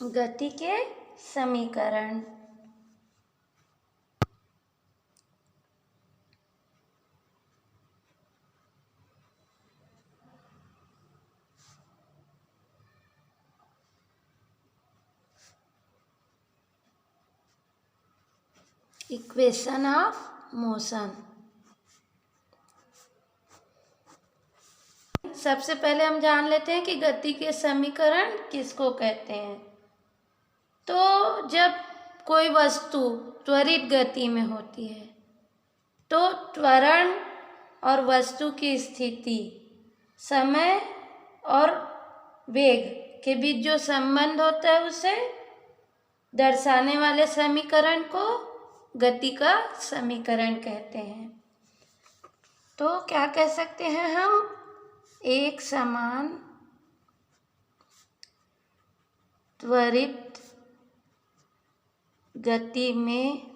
गति के समीकरण। Equation of motion. सबसे पहले हम जान लेते हैं कि गति के समीकरण किसको कहते हैं। तो जब कोई वस्तु त्वरित गति में होती है तो त्वरण और वस्तु की स्थिति, समय और वेग के बीच जो संबंध होता है उसे दर्शाने वाले समीकरण को गति का समीकरण कहते हैं। तो क्या कह सकते हैं हम, एक समान त्वरित गति में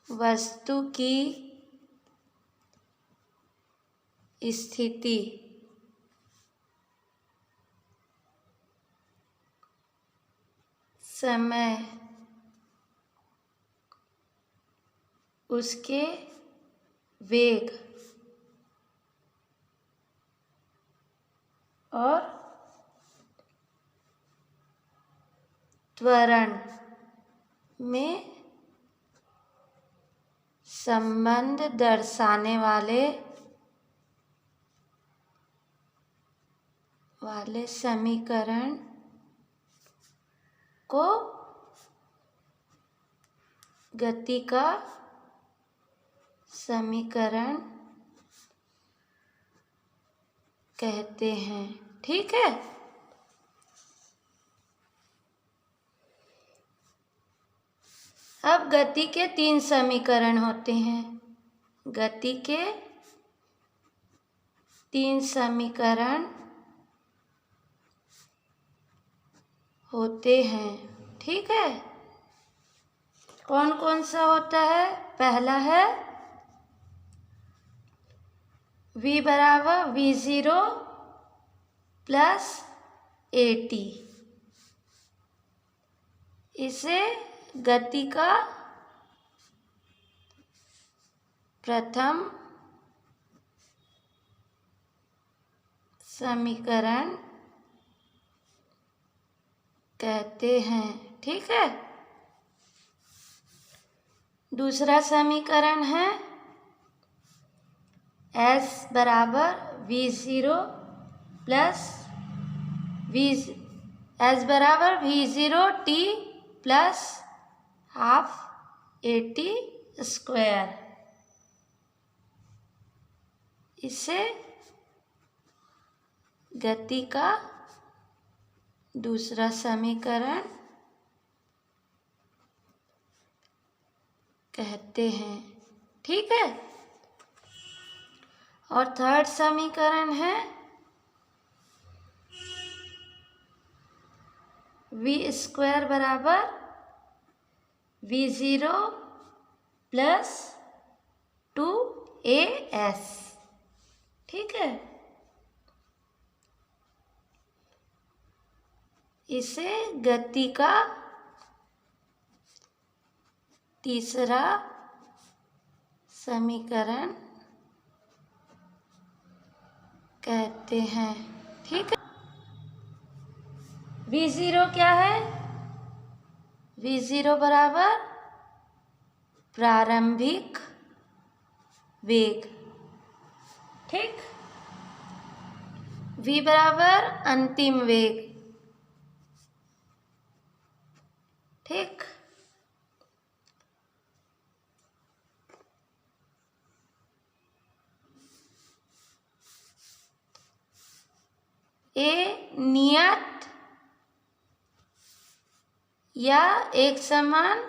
वस्तु की स्थिति, समय, उसके वेग और त्वरण में संबंध दर्शाने वाले समीकरण को गति का समीकरण कहते हैं। ठीक है। अब गति के 3 समीकरण होते हैं। गति के 3 समीकरण होते हैं। ठीक है। कौन कौन सा होता है? पहला है v बराबर v0 प्लस at। इसे गति का प्रथम समीकरण कहते हैं। ठीक है। दूसरा समीकरण है s बराबर v0 प्लस s बराबर v0 t plus half at square. इसे गति का दूसरा समीकरण कहते हैं। ठीक है। और थर्ड समीकरण है v स्क्वायर बराबर v0 प्लस 2as। ठीक है। इसे गति का तीसरा समीकरण कहते हैं। ठीक है। v0 क्या है? v0 बराबर प्रारंभिक वेग। ठीक। v बराबर अंतिम वेग। ठीक। ए नियत या एक समान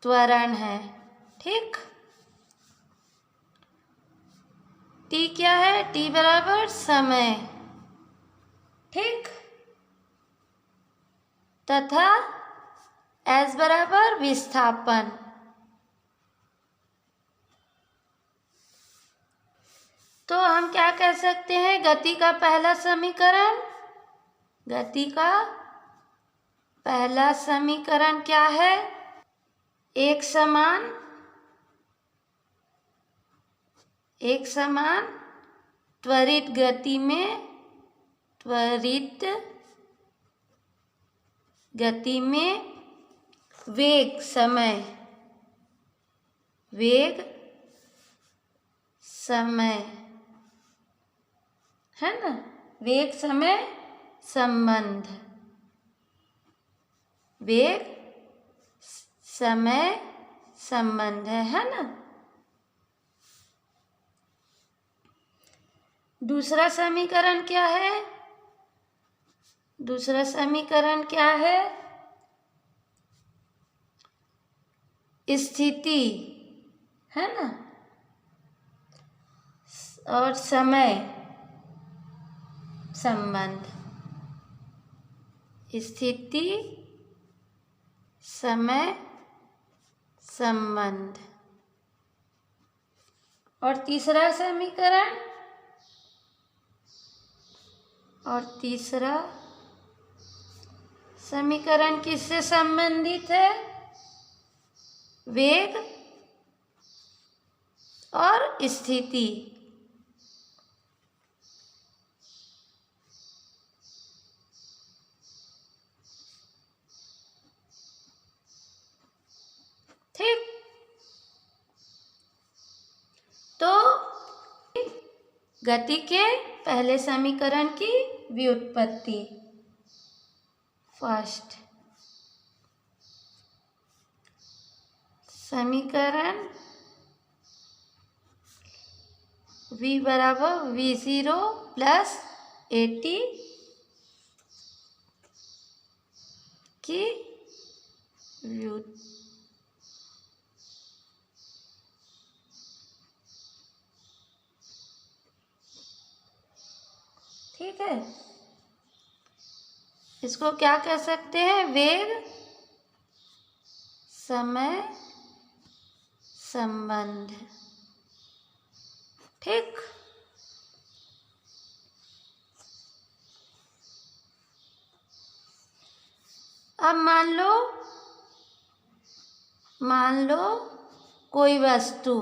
त्वरण है। ठीक। टी क्या है? टी बराबर समय। ठीक। तथा एस बराबर विस्थापन। तो हम क्या कह सकते हैं? गति का पहला समीकरण, गति का पहला समीकरण क्या है? एक समान त्वरित गति में वेग समय है ना, वेग समय संबंध, वेग समय संबंध है ना। दूसरा समीकरण क्या है? दूसरा समीकरण क्या है? स्थिति है ना, और समय संबंध, स्थिति समय संबंध। और तीसरा समीकरण किससे संबंधित है? वेग और स्थिति। ठीक, तो गति के पहले समीकरण की व्युत्पत्ति। फर्स्ट समीकरण v बराबर v0 प्लस AT की ठीक है, इसको क्या कह सकते हैं? वेग समय संबंध। ठीक, अब मान लो कोई वस्तु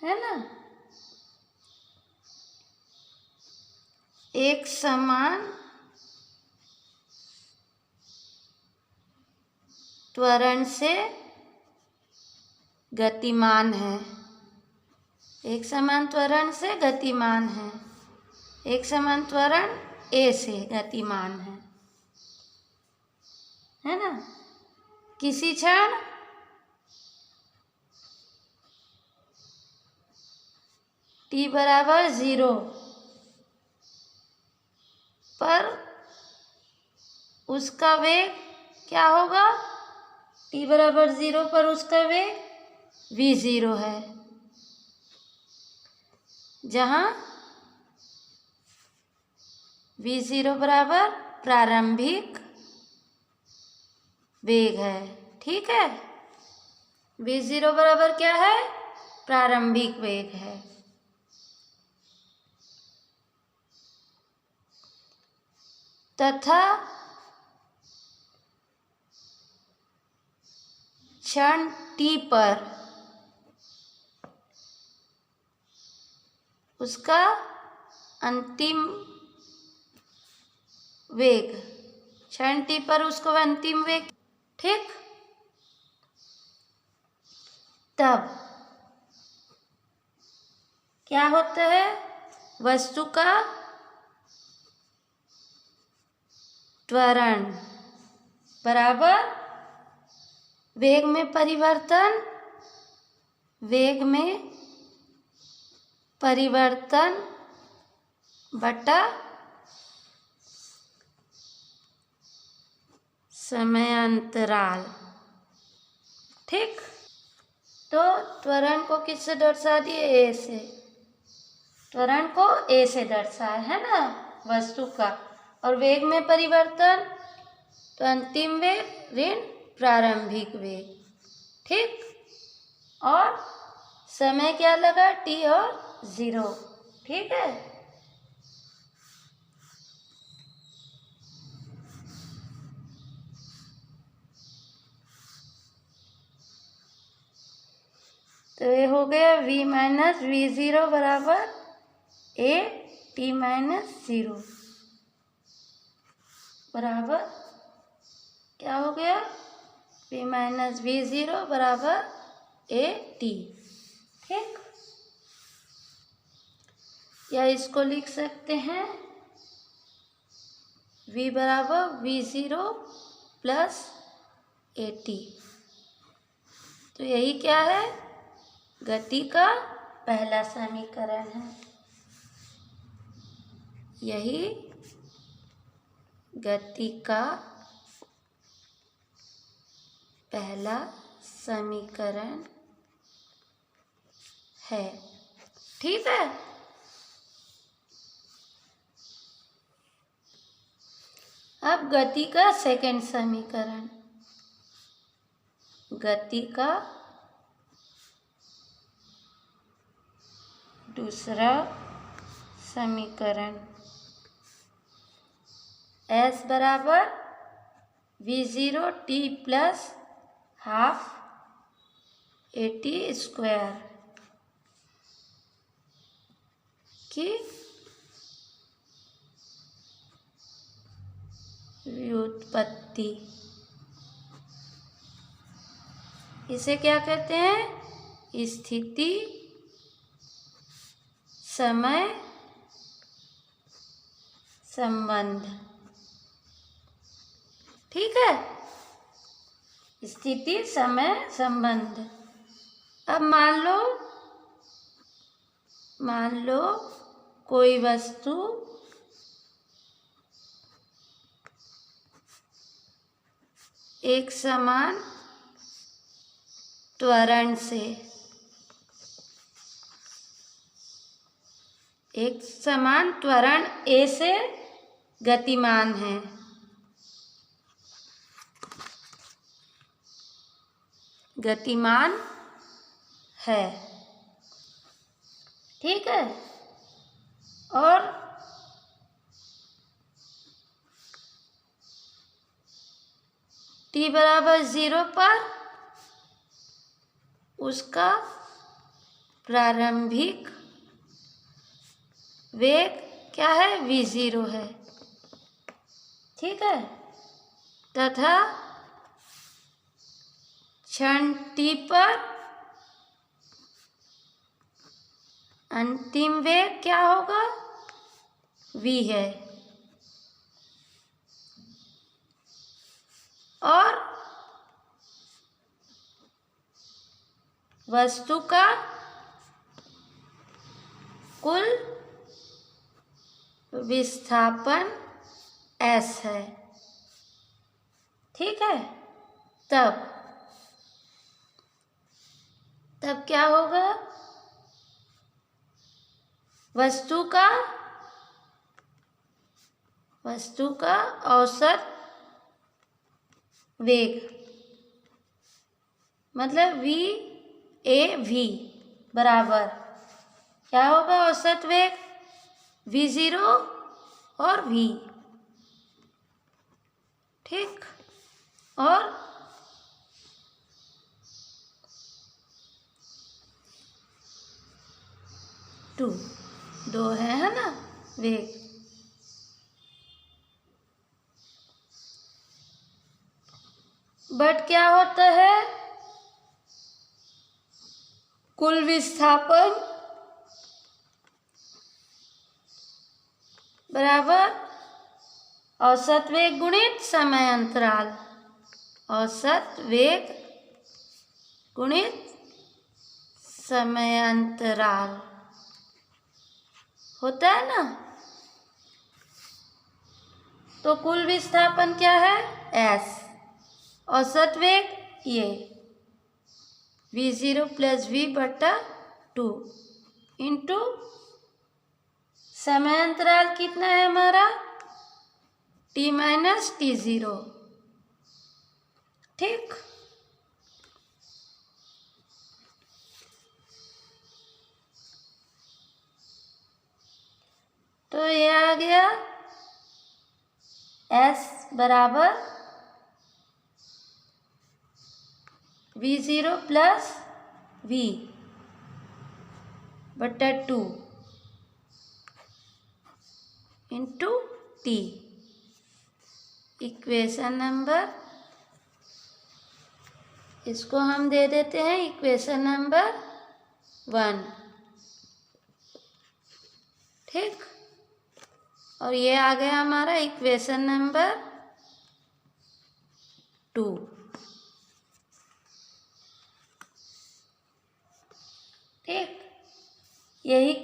है ना, एक समान त्वरण से गतिमान है, एक समान त्वरण से गतिमान है, एक समान त्वरण a से गतिमान है ना। किसी क्षण t बराबर 0 पर उसका वेग क्या होगा? t बराबर 0 पर उसका वेग v0 है, जहाँ v0 बराबर प्रारंभिक वेग है। ठीक है, v0 बराबर क्या है? प्रारंभिक वेग है। तथा क्षण t पर उसका अंतिम वेग, क्षण t पर उसको अंतिम वेग। ठीक, तब क्या होता है? वस्तु का त्वरण बराबर वेग में परिवर्तन बटा समयांतराल। ठीक, तो त्वरण को किससे दर्शा दिए? a से, त्वरण को a से दर्शाया है ना वस्तु का, और वेग में परिवर्तन तो अंतिम वेग ऋण प्रारंभिक वेग। ठीक, और समय क्या लगा, t और 0। ठीक है। तो ये हो गया v माइनस v0 बराबर a t माइनस 0 बराबर क्या हो गया, v माइनस v0 बराबर a t। ठीक, या इसको लिख सकते हैं v बराबर v0 प्लस a t। तो यही क्या है, गति का पहला समीकरण है। यही गति का पहला समीकरण है। ठीक है। अब गति का सेकंड समीकरण, गति का दूसरा समीकरण, s बराबर v0 t plus half a t square की व्युत्पत्ति। इसे क्या कहते हैं, स्थिति समय संबंध। ठीक है, स्थिति समय संबंध। अब मान लो कोई वस्तु एक समान त्वरण से, एक समान त्वरण a से गतिमान है। गतिमान है। ठीक है। और t बराबर 0 पर उसका प्रारंभिक वेग क्या है, v0 है। ठीक है। तथा क्षण t पर अंतिम वेग क्या होगा, v है। और वस्तु का कुल विस्थापन s है। ठीक है। तब क्या होगा, वस्तु का औसत वेग मतलब v a v बराबर क्या होगा, औसत वेग v0 और v। ठीक। और दो है ना वेग। बट क्या होता है, कुल विस्थापन बराबर औसत वेग गुणित समय अंतराल। औसत वेग गुणित समय अंतराल होता है ना। तो कुल विस्थापन क्या है, s। औसत वेग ये v0 प्लस v बटा 2 इंटू समय अंतराल कितना है हमारा, t माइनस t0। ठीक। तो ये आ गया S बराबर V0 प्लस V बटा 2 इंटू T। इक्वेशन नंबर, इसको हम दे देते हैं इक्वेशन नंबर 1। ठीक, और ये आ गया हमारा इक्वेशन नंबर 2। ठीक, यही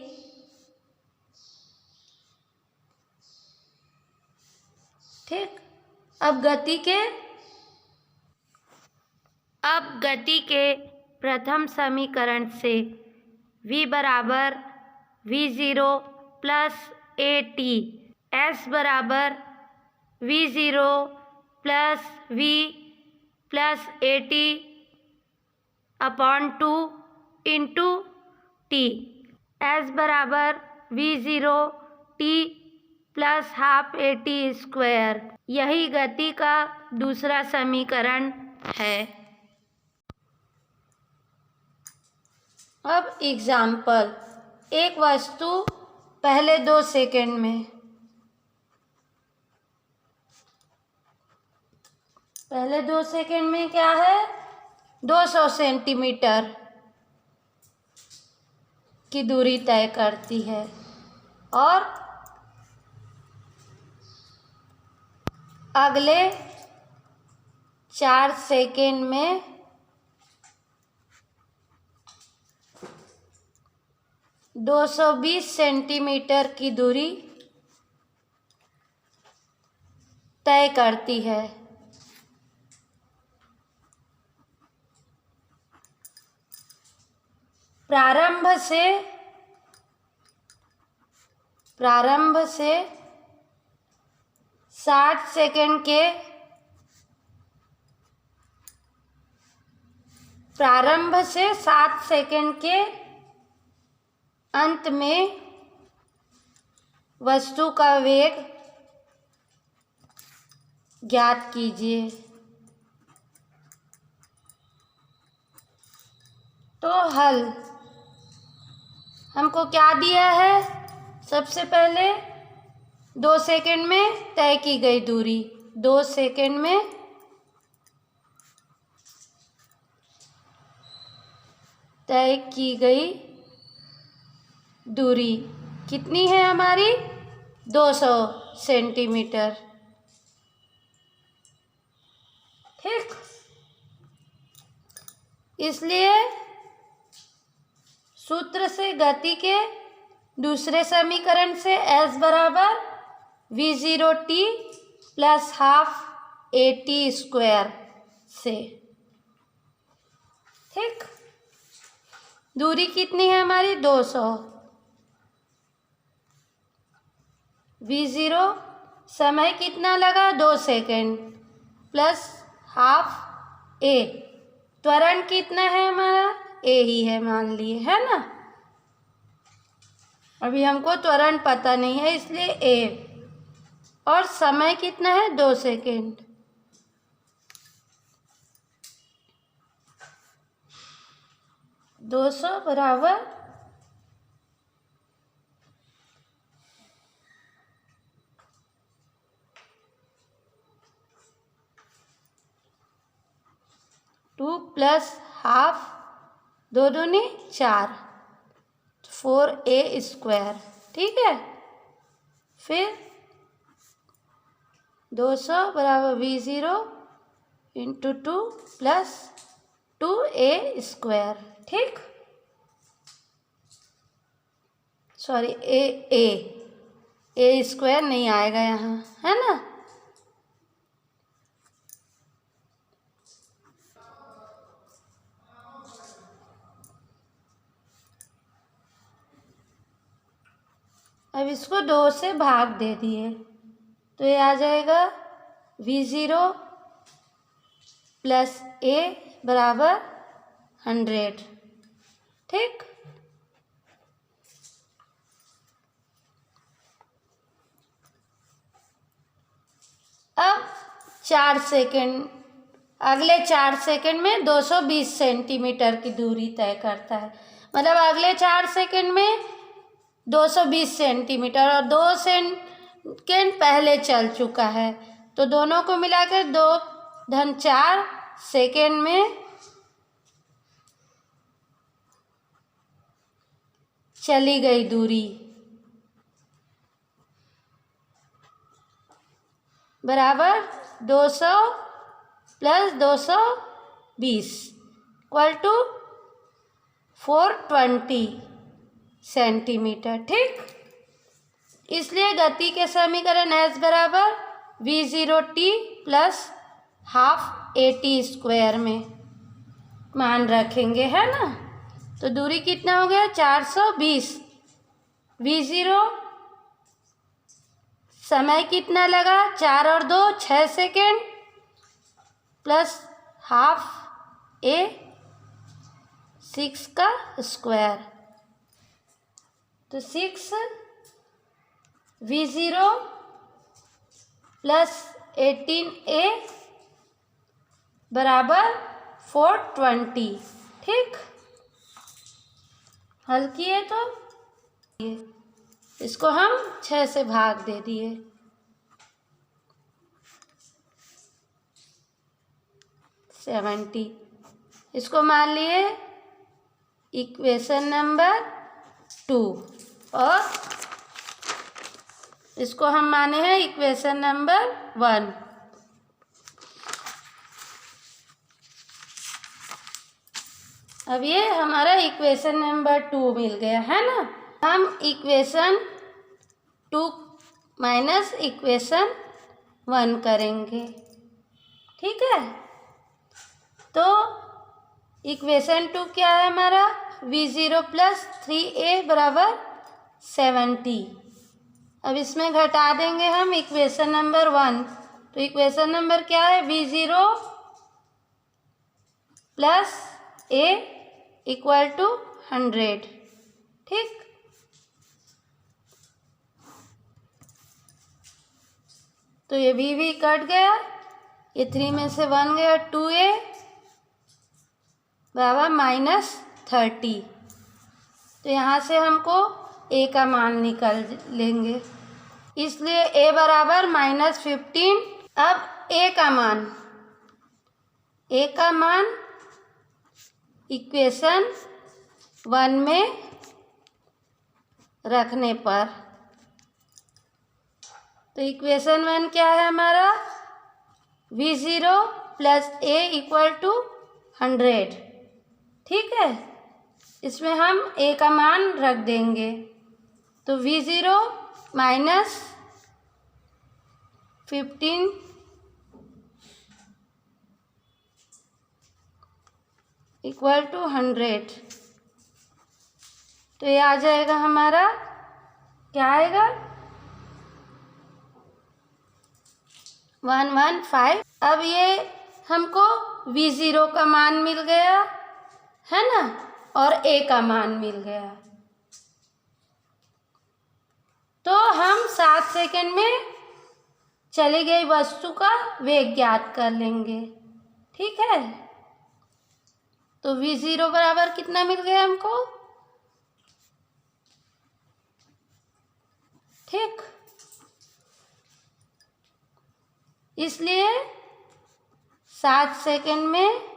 ठीक। अब गति के प्रथम समीकरण से v बराबर V0 प्लस AT, S बराबर V0 plus V plus AT upon 2 into T, S बराबर V0 T plus half AT square, यही गति का दूसरा समीकरण है। अब एग्जाम्पल, एक वस्तु पहले 2 सेकंड में, पहले 2 सेकंड में क्या है, 200 सेंटीमीटर की दूरी तय करती है और अगले 4 सेकंड में 220 सेंटीमीटर की दूरी तय करती है। प्रारंभ से 60 सेकंड के अंत में वस्तु का वेग ज्ञात कीजिए। तो हल हमको क्या दिया है, सबसे पहले 2 सेकंड में तय की गई दूरी, 2 सेकंड में तय की गई दूरी कितनी है हमारी, 200 सेंटीमीटर। ठीक, इसलिए सूत्र से गति के दूसरे समीकरण से S बराबर V0T plus half AT square से, ठीक, दूरी कितनी है हमारी, 200। V0 समय कितना लगा, 2 सेकेंड प्लस हाफ A, त्वरण कितना है हमारा, A ही है मान लिए, है ना। अभी हमको त्वरण पता नहीं है इसलिए A, और समय कितना है, 2 सेकेंड। दो सौ बराबर 2 प्लस हाफ, 2 दूनी 4, 4A स्क्वायर, ठीक है। फिर 200 बराबर V0 into 2 plus 2A square, ठीक, सॉरी ए स्क्वायर नहीं आएगा यहाँ, है ना। अब इसको 2 से भाग दे दिए तो ये आ जाएगा V0 प्लस A बराबर 100, ठीक। 4 सेकंड, अगले 4 सेकंड में 220 सेंटीमीटर की दूरी तय करता है। मतलब अगले 4 सेकंड में 220 सेंटीमीटर और 2 सेकंड पहले चल चुका है, तो दोनों को मिलाकर 2-4 सेकंड में चली गई दूरी बराबर 200 प्लस 220 इक्वल टू 420 सेंटीमीटर। ठीक, इसलिए गति के समीकरण S बराबर V0t plus half AT square में मान रखेंगे, है ना। तो दूरी कितना हो गया 420, V0 समय कितना लगा 4 और 2 6 सेकेंड प्लस हाफ A 6 का स्क्वायर, तो 6 V0 प्लस 18A बराबर 420। ठीक, हल किए तो इसको हम 6 से भाग दे दिए। 70, इसको मान लिए इक्वेशन नंबर 2 और इसको हम माने हैं इक्वेशन नंबर 1। अब ये हमारा इक्वेशन नंबर 2 मिल गया, है ना। हम इक्वेशन 2 माइनस इक्वेशन 1 करेंगे। ठीक है, तो इक्वेशन 2 क्या है हमारा, V0 प्लस 3A बराबर 70। अब इसमें घटा देंगे हम इक्वेशन नंबर 1, तो इक्वेशन नंबर क्या है, V0 plus A equal to 100। ठीक, तो ये V कट गया, ये 3 में से 1 गया, 2A बराबर -30। तो यहाँ से हमको A का मान निकल लेंगे, इसलिए A बराबर -15। अब A का मान इक्वेशन 1 में रखने पर, तो इक्वेशन 1 क्या है हमारा, V0 plus A equal to 100। ठीक है, इसमें हम A का मान रख देंगे, तो V0 माइनस 15 इक्वल टू 100, तो ये आ जाएगा हमारा, क्या आएगा 115। अब ये हमको V0 का मान मिल गया, है ना, और A का मान मिल गया, तो हम 7 सेकंड में चली गई वस्तु का वेग ज्ञात कर लेंगे। ठीक है, तो V0 बराबर कितना मिल गया हमको, ठीक, इसलिए 7 सेकंड में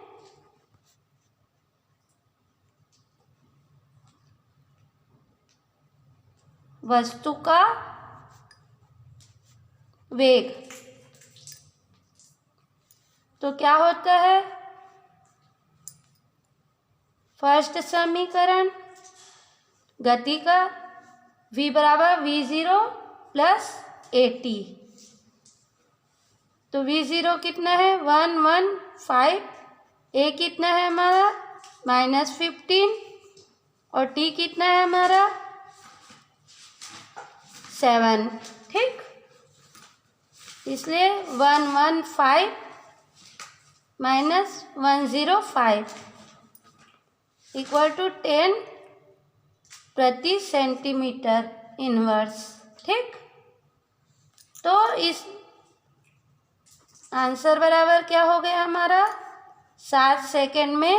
वस्तु का वेग, तो क्या होता है, फर्स्ट समीकरण गति का V बराबर V0 प्लस AT, तो V0 कितना है 115, A कितना है हमारा -15 और T कितना है हमारा 7। ठीक, इसलिए 115 माइनस 105 इक्वल टू 10 प्रति सेंटीमीटर इनवर्स। ठीक, तो आंसर बराबर क्या हो गया हमारा, 7 सेकेंड में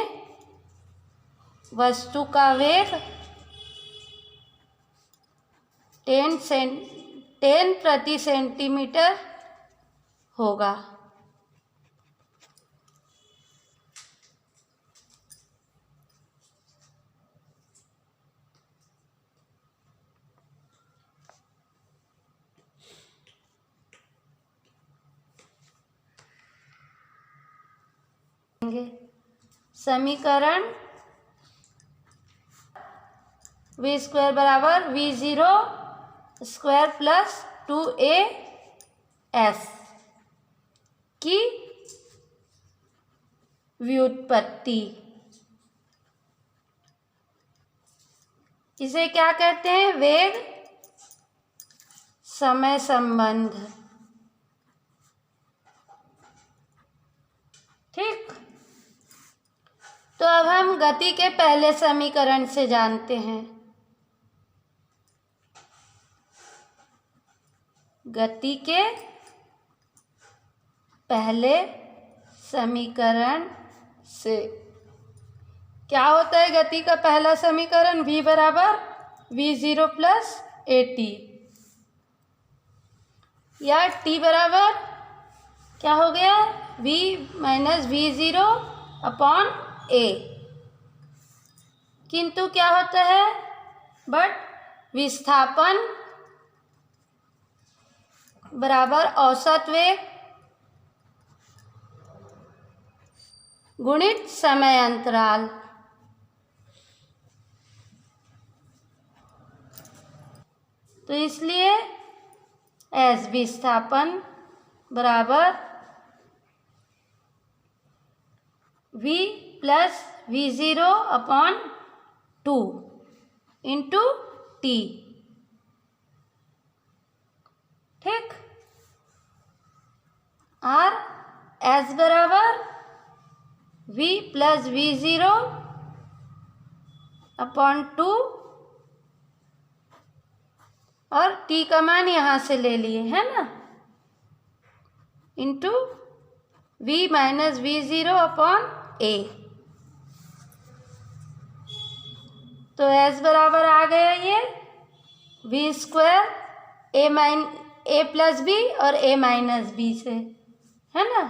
वस्तु का वेग 10 प्रति सेंटीमीटर होगा। समीकरण v स्क्वायर बराबर v0 स्क्वायर प्लस 2as की व्युत्पत्ति, इसे क्या कहते हैं, वेग समय संबंध। ठीक, तो अब हम गति के पहले समीकरण से जानते हैं। गति के पहले समीकरण से क्या होता है, गति का पहला समीकरण v बराबर v0 प्लस at, या t बराबर क्या हो गया, v minus v0 upon a। किंतु क्या होता है, बट विस्थापन बराबर औसत वेग गुणित समय अंतराल। तो इसलिए एस विस्थापन बराबर v plus v0 upon 2 into T. ठीक, और एस बराबर v प्लस v0 अपॉन 2, और t का मान यहाँ से ले लिए है ना, into v minus v0 upon a। तो s बराबर आ गया ये v square a plus b और a माइनस बी से, है ना,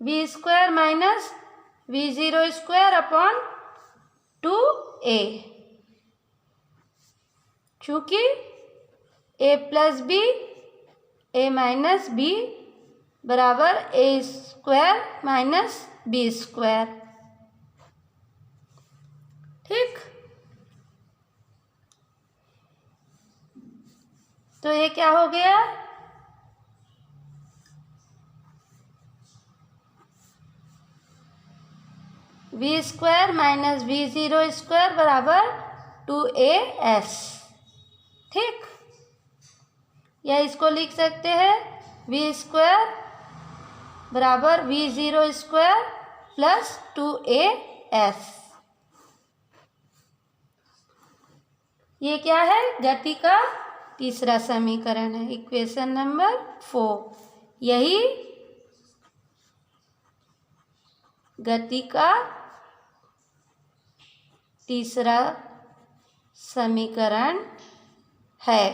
v square minus v0 square upon 2a। चूँकि a plus b a minus b बराबर a square minus b square. ठीक, तो ये क्या हो गया, v square minus v0 square बराबर 2as। ठीक, या इसको लिख सकते हैं v स्क्वायर बराबर v0 स्क्वायर प्लस 2as। ये क्या है, गति का तीसरा समीकरण है, इक्वेशन नंबर 4। यही गति का तीसरा समीकरण है।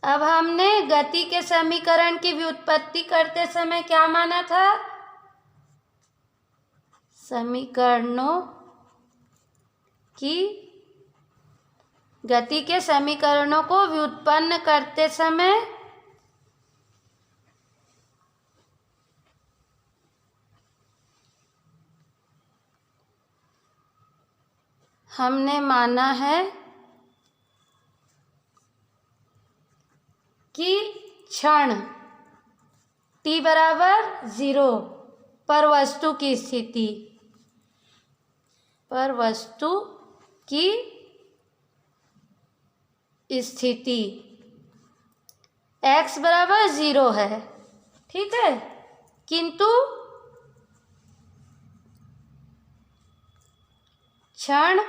अब हमने गति के समीकरण की व्युत्पत्ति करते समय क्या माना था, समीकरणों की, गति के समीकरणों को व्युत्पन्न करते समय हमने माना है कि क्षण t बराबर 0 पर वस्तु की स्थिति, पर वस्तु की स्थिति x बराबर 0 है। ठीक है, किंतु क्षण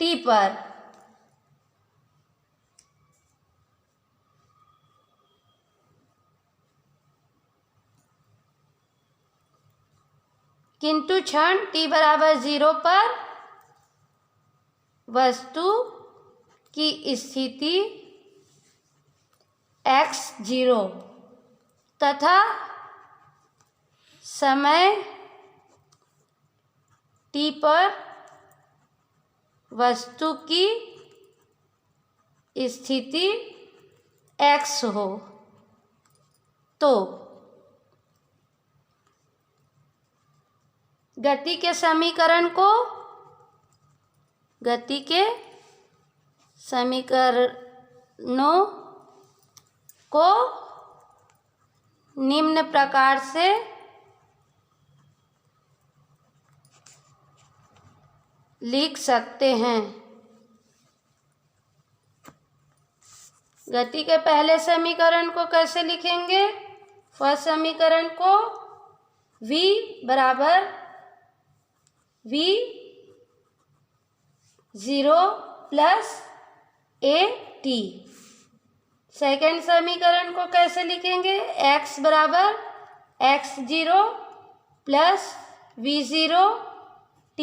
t पर किंतु क्षण t बराबर 0 पर वस्तु की स्थिति x0 तथा समय t पर वस्तु की स्थिति x हो तो गति के समीकरणों को निम्न प्रकार से लिख सकते हैं। गति के पहले समीकरण को कैसे लिखेंगे? फर्स्ट समीकरण को v बराबर v0 plus a t। Second समीकरण को कैसे लिखेंगे? x बराबर x0 plus v0 t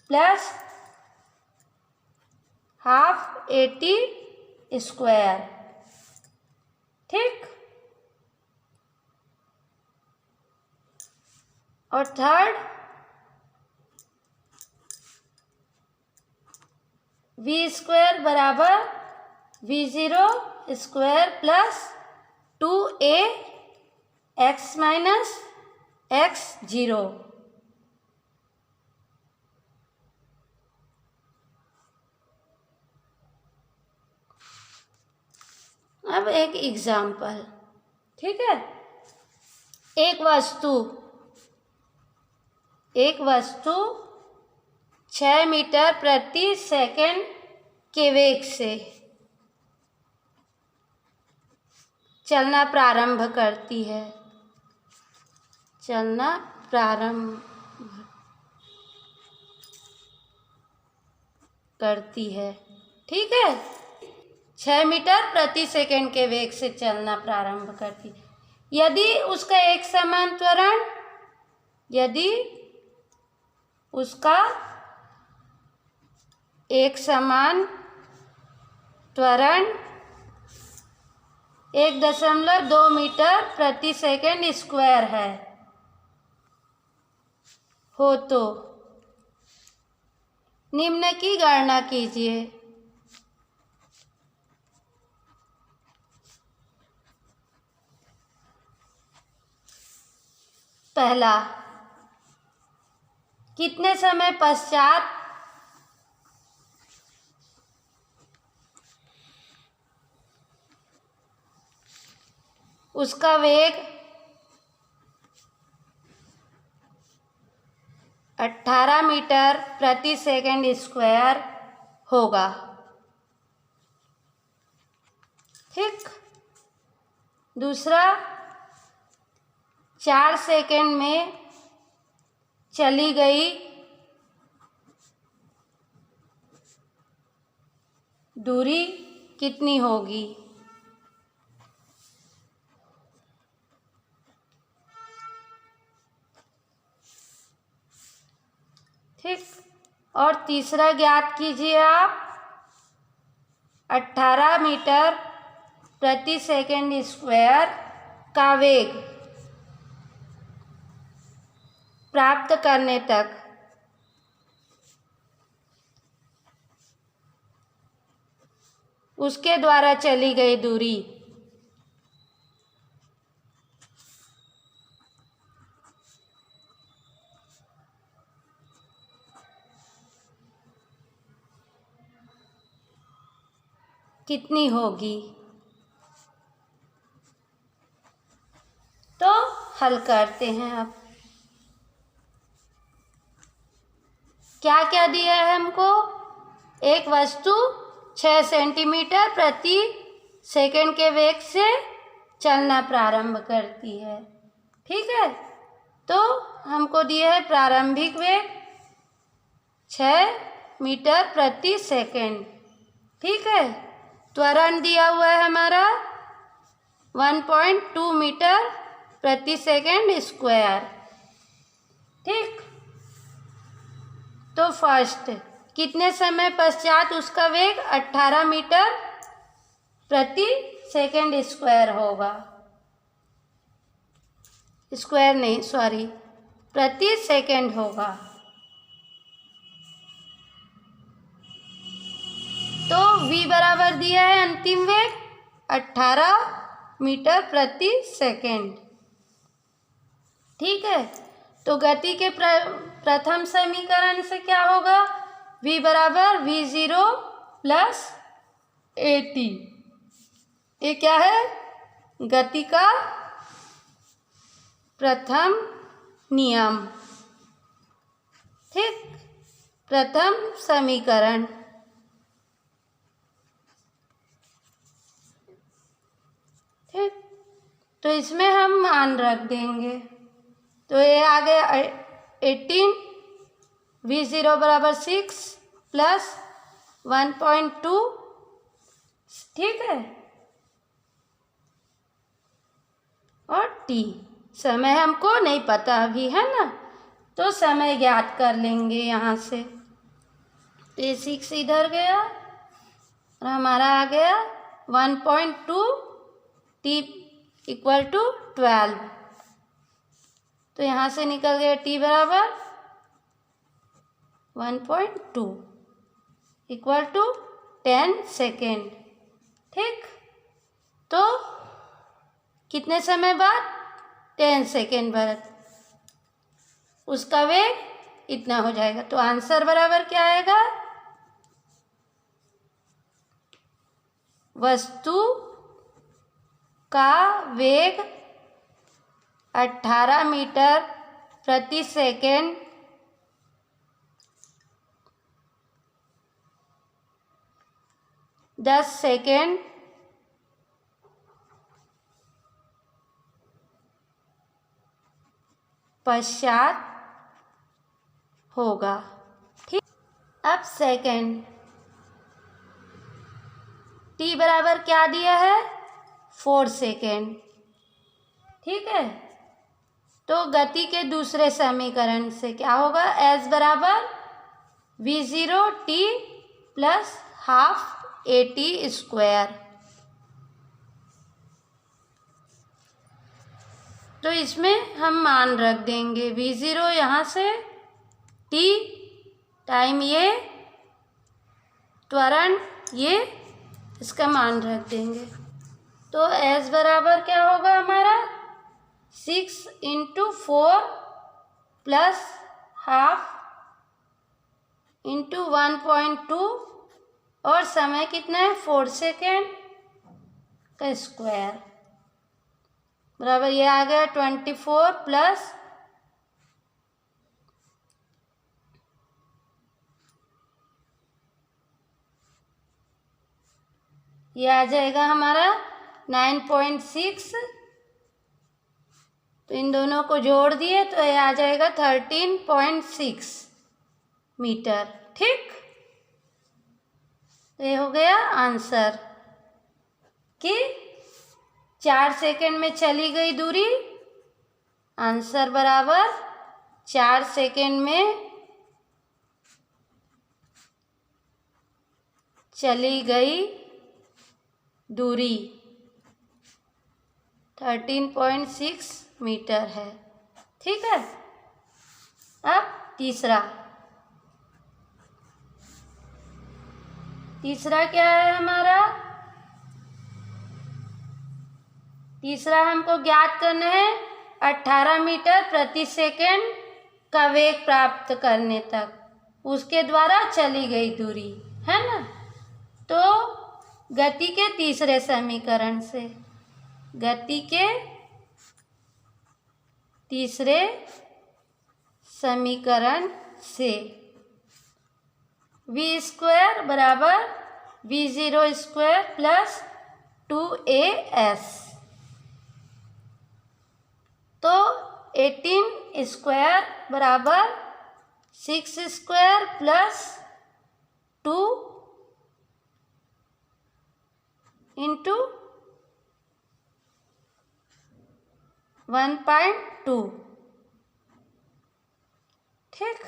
plus half at square. ठीक। और थर्ड v स्क्वायर बराबर v0 square plus 2a x minus x0। अब एक एग्जाम्पल। ठीक है। एक वस्तु 6 मीटर प्रति सेकंड के वेग से चलना प्रारंभ करती है। ठीक है। 6 मीटर प्रति सेकंड के वेग से चलना प्रारंभ करती। यदि उसका एक समान त्वरण 1.2 मीटर प्रति सेकंड स्क्वायर हो तो निम्न की गणना कीजिए। पहला, कितने समय पश्चात उसका वेग 18 मीटर प्रति सेकंड स्क्वायर होगा। ठीक। दूसरा, 4 सेकंड में चली गई दूरी कितनी होगी? ठीक। और तीसरा ज्ञात कीजिए आप 18 मीटर प्रति सेकंड स्क्वायर का वेग प्राप्त करने तक उसके द्वारा चली गई दूरी कितनी होगी? तो हल करते हैं। अब क्या क्या दिया है हमको? एक वस्तु 6 सेंटीमीटर प्रति सेकंड के वेग से चलना प्रारंभ करती है। ठीक है। तो हमको दिया है प्रारंभिक वेग 6 मीटर प्रति सेकंड। ठीक है। त्वरण दिया हुआ है हमारा 1.2 मीटर प्रति सेकंड स्क्वायर। ठीक, तो फर्स्ट कितने समय पश्चात उसका वेग 18 मीटर प्रति सेकंड स्क्वायर होगा। स्क्वायर नहीं, सॉरी, प्रति सेकंड होगा। तो v बराबर दिया है अंतिम वेग 18 मीटर प्रति सेकंड। ठीक है, तो गति के प्रथम समीकरण से क्या होगा, v बराबर v0 प्लस at। ये क्या है, गति का प्रथम नियम। ठीक, प्रथम समीकरण। ठीक, तो इसमें हम मान रख देंगे। तो ये आ गया 18, v0 बराबर 6 प्लस 1.2। ठीक है, और t समय हमको नहीं पता अभी, है ना, तो समय ज्ञात कर लेंगे यहाँ से। तो ये 6 इधर गया और हमारा आ गया 1.2, t इक्वल टू 12। तो यहाँ से निकल गया t बराबर 1.2 इक्वल टू 10 सेकेंड। ठीक, तो कितने समय बाद, 10 सेकेंड बाद उसका वेग इतना हो जाएगा। तो आंसर बराबर क्या आएगा, वस्तु का वेग 18 मीटर प्रति सेकेंड 10 सेकेंड पश्चात होगा। ठीक, अब सेकेंड, t बराबर क्या दिया है, 4 सेकेंड। ठीक है, तो गति के दूसरे समीकरण से क्या होगा, s बराबर v0 t plus half at square. तो इसमें हम मान रख देंगे, v0 यहाँ से, t टाइम ये त्वरण ये, इसका मान रख देंगे। तो s बराबर क्या होगा हमारा, 6 × 4 प्लस हाफ × 1.2 और समय कितना है, 4 सेकेंड का स्क्वायर बराबर ये आ गया 24 प्लस ये आ जाएगा हमारा 9.6। तो इन दोनों को जोड़ दिए तो ये आ जाएगा 13.6 मीटर। ठीक, तो ये हो गया आंसर कि 4 सेकेंड में चली गई दूरी, आंसर बराबर 4 सेकेंड में चली गई दूरी 13.6 मीटर है। ठीक है, अब तीसरा क्या है हमारा, तीसरा हमको ज्ञात करना है 18 मीटर प्रति सेकेंड का वेग प्राप्त करने तक उसके द्वारा चली गई दूरी, है ना। तो गति के तीसरे समीकरण से, गति के तीसरे समीकरण से v² बराबर v0² प्लस 2as। तो 18² बराबर 6² प्लस 2 इंटू 1.2। ठीक,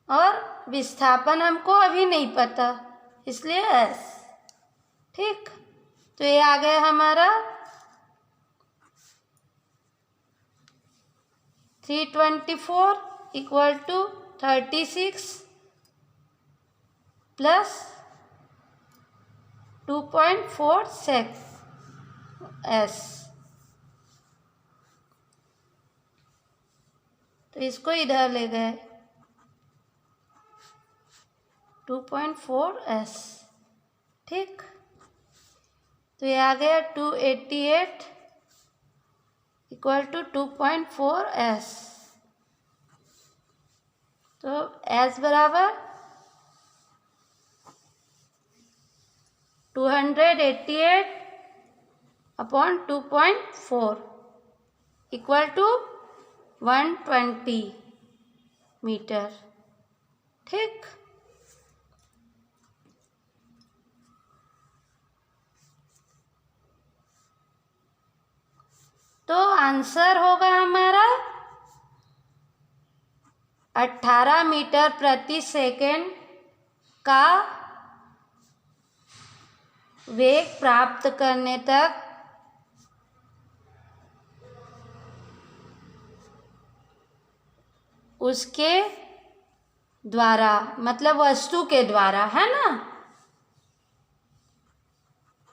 और विस्थापन हमको अभी नहीं पता, इसलिए s। ठीक, तो ये आ गया हमारा 324 इक्वल टू 36 प्लस 2.46 s। तो इसको इधर ले गए 2.4 s। ठीक, तो ये आ गया 288 इक्वल टू 2.4 s। तो s बराबर 288 अपॉन 2.4 इक्वल टू 120 मीटर। ठीक, तो आंसर होगा हमारा 18 मीटर प्रति सेकेंड का वेग प्राप्त करने तक उसके द्वारा, मतलब वस्तु के द्वारा, है ना,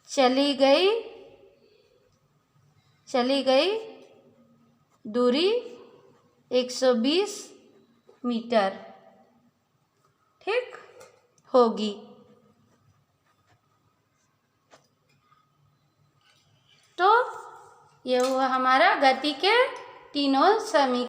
चली गई दूरी 120 मीटर। ठीक, होगी। तो ये हुआ हमारा गति के तीनों समीकरण।